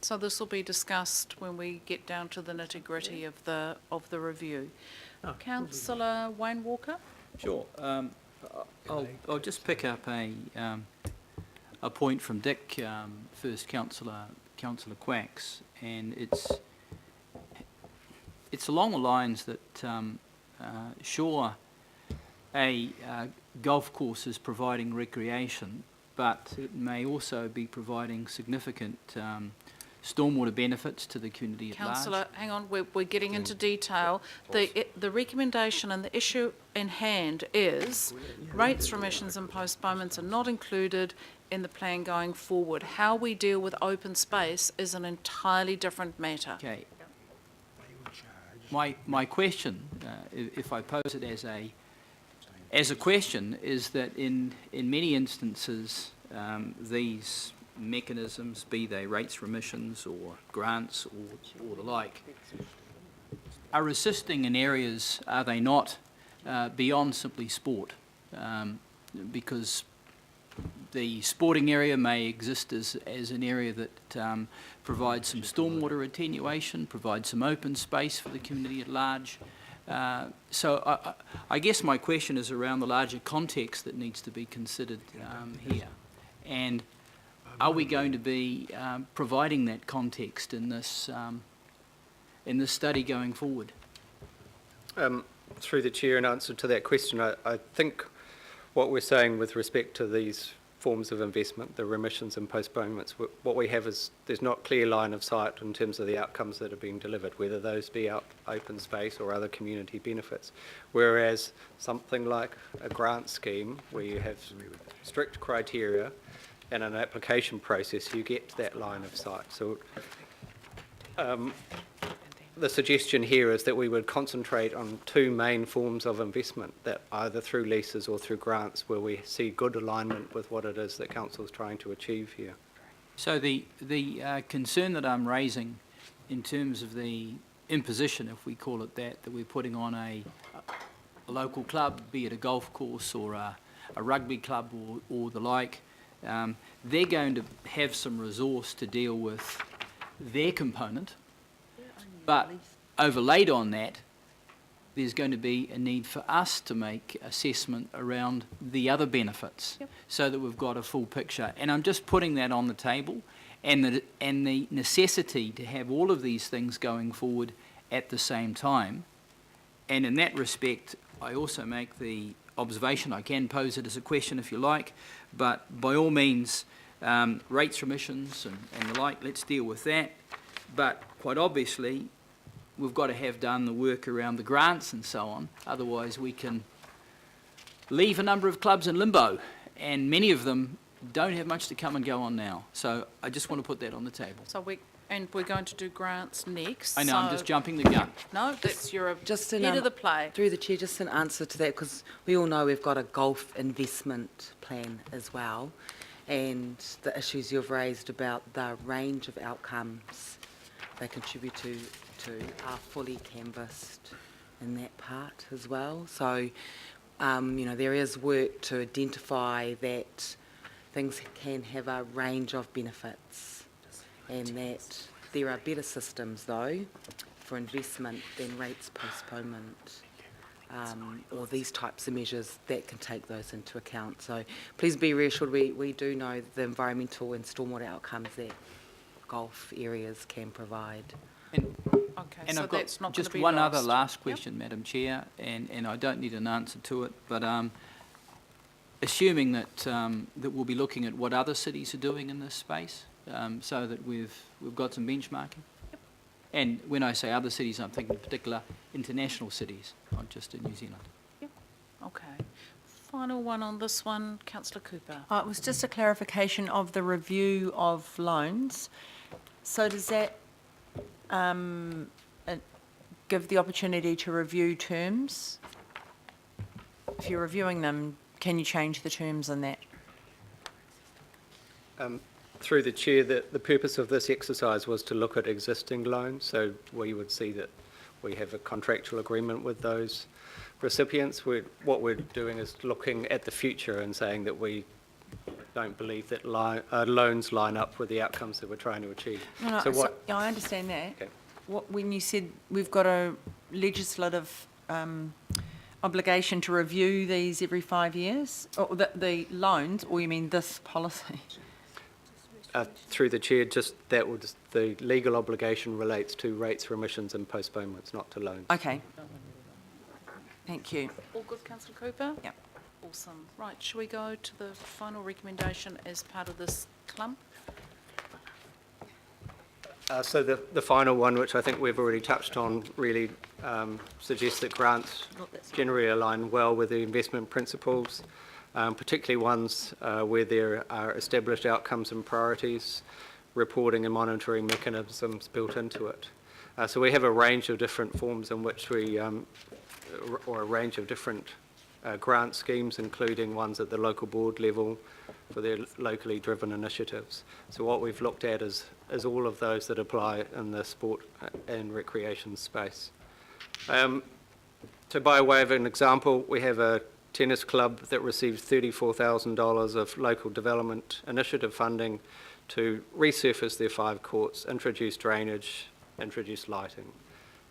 So this will be discussed when we get down to the nitty-gritty of the review. Councillor Wayne Walker? Sure. I'll just pick up a point from Dick, first Councillor Quacks, and it's along the lines that sure, a golf course is providing recreation, but it may also be providing significant stormwater benefits to the community at large. Councillor, hang on, we're getting into detail. The recommendation and the issue in hand is rates, remissions and postponements are not included in the plan going forward. How we deal with open space is an entirely different matter. Okay. My question, if I pose it as a question, is that in many instances these mechanisms, be they rates, remissions or grants or the like, are assisting in areas, are they not, beyond simply sport? Because the sporting area may exist as an area that provides some stormwater attenuation, provides some open space for the community at large. So I guess my question is around the larger context that needs to be considered here. And are we going to be providing that context in this study going forward? Through the Chair, in answer to that question, I think what we're saying with respect to these forms of investment, the remissions and postponements, what we have is there's not clear line of sight in terms of the outcomes that are being delivered, whether those be out open space or other community benefits. Whereas something like a grant scheme where you have strict criteria and an application process, you get that line of sight. So the suggestion here is that we would concentrate on two main forms of investment, that either through leases or through grants, where we see good alignment with what it is that Council is trying to achieve here. So the concern that I'm raising in terms of the imposition, if we call it that we're putting on a local club, be it a golf course or a rugby club or the like, they're going to have some resource to deal with their component, but overlaid on that, there's going to be a need for us to make assessment around the other benefits, so that we've got a full picture. And I'm just putting that on the table, and the necessity to have all of these things going forward at the same time. And in that respect, I also make the observation, I can pose it as a question if you like, but by all means, rates, remissions and the like, let's deal with that. But quite obviously, we've got to have done the work around the grants and so on, otherwise we can leave a number of clubs in limbo, and many of them don't have much to come and go on now. So I just want to put that on the table. So we're going to do grants next. I know, I'm just jumping the gun. No, that's your just head of the play. Through the Chair, just an answer to that, because we all know we've got a golf investment plan as well, and the issues you've raised about the range of outcomes they contribute to are fully canvassed in that part as well. So, you know, there is work to identify that things can have a range of benefits, and that there are better systems, though, for investment than rates postponement or these types of measures that can take those into account. So please be reassured, we do know the environmental and stormwater outcomes that golf areas can provide. And so I've got just one other last question, Madam Chair, and I don't need an answer to it, but assuming that that we'll be looking at what other cities are doing in this space, so that we've got some benchmarking. And when I say other cities, I'm thinking in particular international cities, not just in New Zealand. Yep. Okay. Final one on this one, Councillor Cooper. It was just a clarification of the review of loans. So does that give the opportunity to review terms? If you're reviewing them, can you change the terms on that? Through the Chair, the purpose of this exercise was to look at existing loans, so we would see that we have a contractual agreement with those recipients. What we're doing is looking at the future and saying that we don't believe that loans line up with the outcomes that we're trying to achieve. No, So what? yeah, I understand that. Okay. When you said we've got a legislative obligation to review these every 5 years, or the loans, or you mean this policy? Through the chair, just that was the legal obligation relates to rates, remissions and postponements, not to loans. Okay. Thank you. All good, councillor Cooper? Yep. Awesome. Right, shall we go to the final recommendation as part of this clump? So the final one, which I think we've already touched on, really suggests that grants generally align well with the investment principles, particularly ones where there are established outcomes and priorities, reporting and monitoring mechanisms built into it. So we have a range of different forms in which we, or a range of different grant schemes, including ones at the local board level for their locally driven initiatives. So what we've looked at is all of those that apply in the sport and recreation space. So by way of an example, we have a tennis club that received $34,000 of local development initiative funding to resurface their 5 courts, introduce drainage, introduce lighting.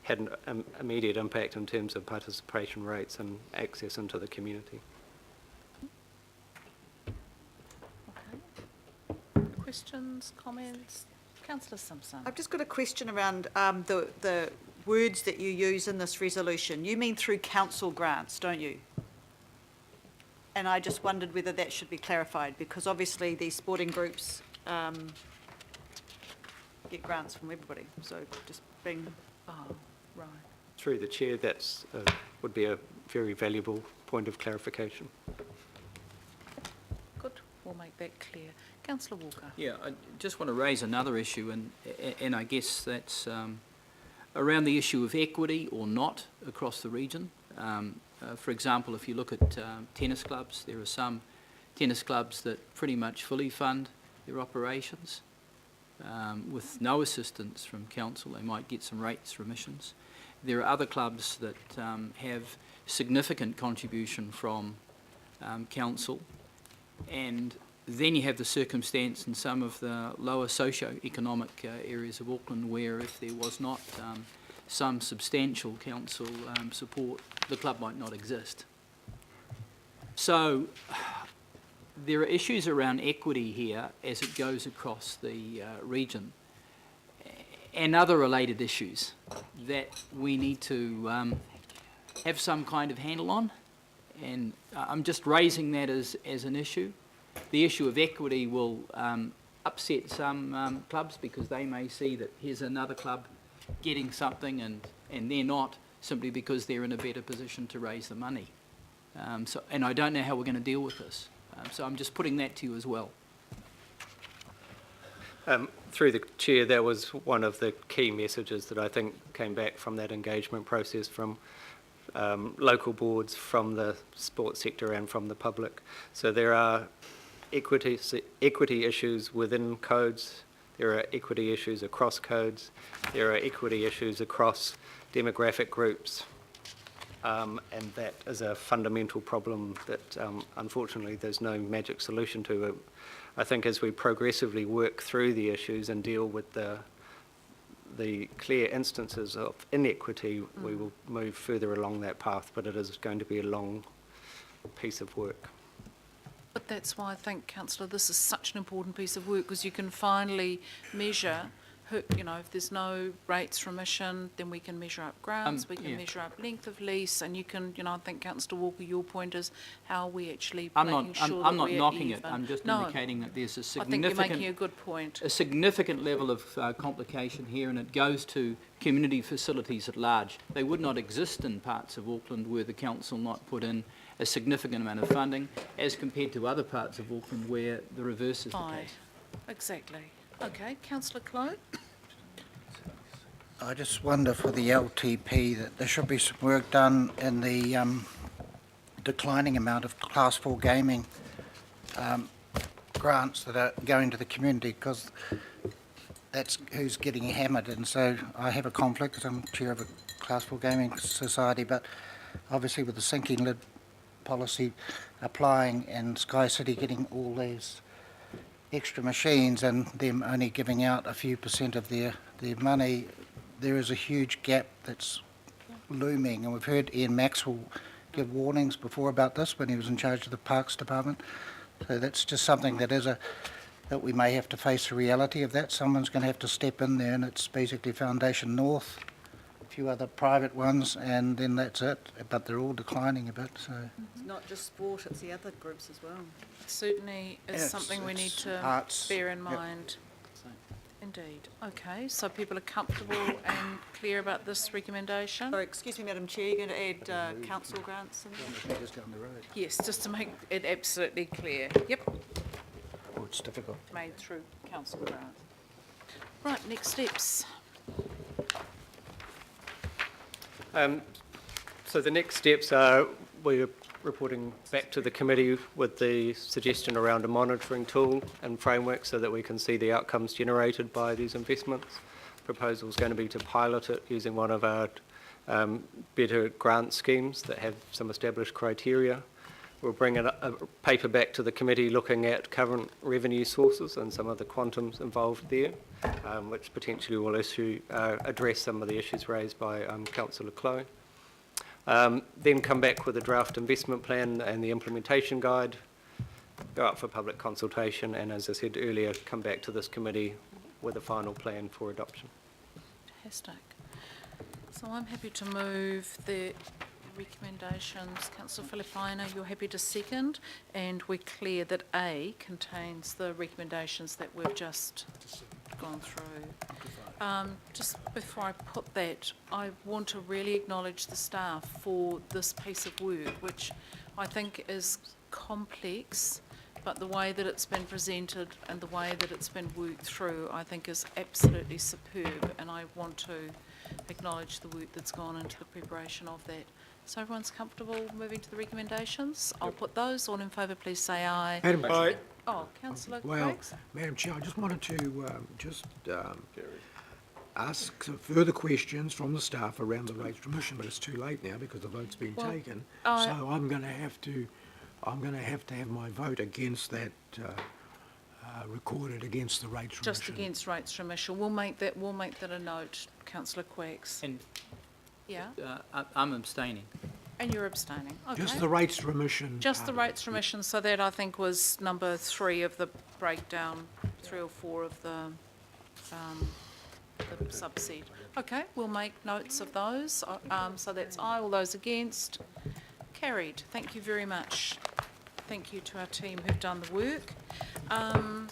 Had an immediate impact in terms of participation rates and access into the community. Questions, comments? Councillor Simpson. I've just got a question around the words that you use in this resolution. You mean through council grants, don't you? And I just wondered whether that should be clarified, because obviously these sporting groups get grants from everybody, so just being... Oh, right. Through the chair, that's would be a very valuable point of clarification. Good, we'll make that clear. Councillor Walker. Yeah, I just want to raise another issue, and I guess that's around the issue of equity or not across the region. For example, if you look at tennis clubs, there are some tennis clubs that pretty much fully fund their operations with no assistance from council. They might get some rates remissions. There are other clubs that have significant contribution from council, and then you have the circumstance in some of the lower socio-economic areas of Auckland where if there was not some substantial council support, the club might not exist. So there are issues around equity here as it goes across the region, and other related issues that we need to have some kind of handle on, and I'm just raising that as an issue. The issue of equity will upset some clubs because they may see that here's another club getting something and they're not, simply because they're in a better position to raise the money. And I don't know how we're going to deal with this. So I'm just putting that to you as well. Through the chair, that was one of the key messages that I think came back from that engagement process from local boards, from the sports sector and from the public. So there are equity issues within codes, there are equity issues across codes, there are equity issues across demographic groups, and that is a fundamental problem that unfortunately there's no magic solution to. I think as we progressively work through the issues and deal with the clear instances of inequity, we will move further along that path, but it is going to be a long piece of work. But that's why I think, councillor, this is such an important piece of work, because you can finally measure, you know, if there's no rates remission, then we can measure up grants, we can measure up length of lease, and you can, you know, I think, councillor Walker, your point is how we actually making sure I'm that not we're knocking even. it. I'm just No, indicating that there's a I think you're making a significant, good point. a significant level of complication here, and it goes to community facilities at large. They would not exist in parts of Auckland were the council not put in a significant amount of funding, as compared to other parts of Auckland where the reverse is the Aye, case. exactly. Okay, councillor Clow? I just wonder for the LTP that there should be some work done in the declining amount of Class 4 gaming grants that are going to the community, because that's who's getting hammered. And so I have a conflict because I'm chair of a Class 4 gaming society, but obviously with the sinking lid policy applying and Sky City getting all these extra machines and them only giving out a few % of their money, there is a huge gap that's looming, and we've heard Ian Maxwell give warnings before about this when he was in charge of the Parks Department. So that's just something that we may have to face the reality of that. Someone's going to have to step in there, and it's basically Foundation North, a few other private ones, and then that's it. But they're all declining a bit, so... It's not just sport, it's the other groups as well. Certainly is Yes, something we need it's to arts, bear in yep. mind. Indeed. Okay, so people are comfortable and clear about this recommendation? Sorry, excuse me, Madam Chair, you're going to add council grants in there? Just down the road. Yes, just to make it absolutely clear. Yep, Oh, it's difficult. made through council grant. Right, next steps. So the next steps are we're reporting back to the committee with the suggestion around a monitoring tool and framework so that we can see the outcomes generated by these investments. Proposal is going to be to pilot it using one of our better grant schemes that have some established criteria. We'll bring a paper back to the committee looking at current revenue sources and some of the quantums involved there, which potentially will address some of the issues raised by Councillor Clow. Then come back with a draft investment plan and the implementation guide, go up for public consultation, and as I said earlier, come back to this committee with a final plan for adoption. Fantastic. So I'm happy to move the recommendations. Councillor Filipina, you're happy to second, and we're clear that A contains the recommendations that we've just gone through. Just before I put that, I want to really acknowledge the staff for this piece of work, which I think is complex, but the way that it's been presented and the way that it's been worked through, I think is absolutely superb, and I want to acknowledge the work that's gone into the preparation of that. So everyone's comfortable moving to the recommendations? I'll put those. All in favour, please say aye. Madam Chair. Oh, councillor Well, Griggs? Madam Chair, I just wanted to ask some further questions from the staff around the rates remission, but it's too late now because the vote's been Well, taken. I- So I'm going to have to have my vote against that, recorded against the rates remission. Just against rates remission. We'll make that a note, councillor Quacks. And Yeah, I'm abstaining. and you're abstaining. Okay. Just the rates remission. Just the part. rates remission, so that I think was number 3 of the breakdown, 3 or 4 of the subset. Okay, we'll make notes of those. So that's aye. All those against? Carried. Thank you very much. Thank you to our team who've done the work. Item